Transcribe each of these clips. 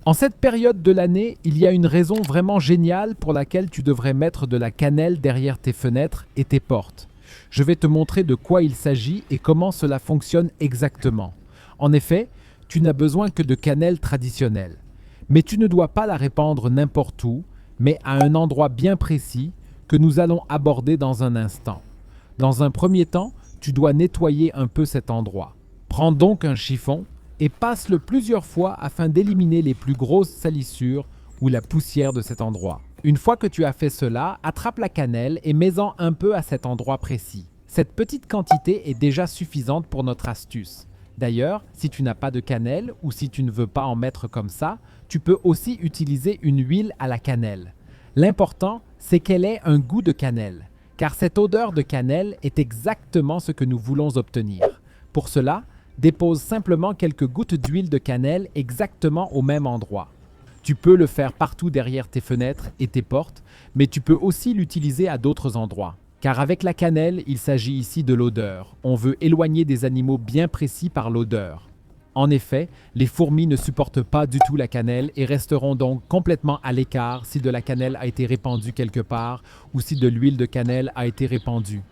En cette période de l'année, il y a une raison vraiment géniale pour laquelle tu devrais mettre de la cannelle derrière tes fenêtres et tes portes. Je vais te montrer de quoi il s'agit et comment cela fonctionne exactement. En effet, tu n'as besoin que de cannelle traditionnelle. Mais tu ne dois pas la répandre n'importe où, mais à un endroit bien précis que nous allons aborder dans un instant. Dans un premier temps, tu dois nettoyer un peu cet endroit. Prends donc un chiffon et passe-le plusieurs fois afin d'éliminer les plus grosses salissures ou la poussière de cet endroit. Une fois que tu as fait cela, attrape la cannelle et mets-en un peu à cet endroit précis. Cette petite quantité est déjà suffisante pour notre astuce. D'ailleurs, si tu n'as pas de cannelle ou si tu ne veux pas en mettre comme ça, tu peux aussi utiliser une huile à la cannelle. L'important, c'est qu'elle ait un goût de cannelle, car cette odeur de cannelle est exactement ce que nous voulons obtenir. Pour cela, dépose simplement quelques gouttes d'huile de cannelle exactement au même endroit. Tu peux le faire partout derrière tes fenêtres et tes portes, mais tu peux aussi l'utiliser à d'autres endroits. Car avec la cannelle, il s'agit ici de l'odeur. On veut éloigner des animaux bien précis par l'odeur. En effet, les fourmis ne supportent pas du tout la cannelle et resteront donc complètement à l'écart si de la cannelle a été répandue quelque part ou si de l'huile de cannelle a été répandue.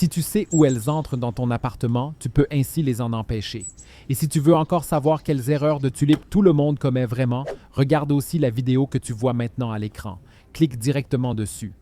Si tu sais où elles entrent dans ton appartement, tu peux ainsi les en empêcher. Et si tu veux encore savoir quelles erreurs de tulipe tout le monde commet vraiment, regarde aussi la vidéo que tu vois maintenant à l'écran. Clique directement dessus.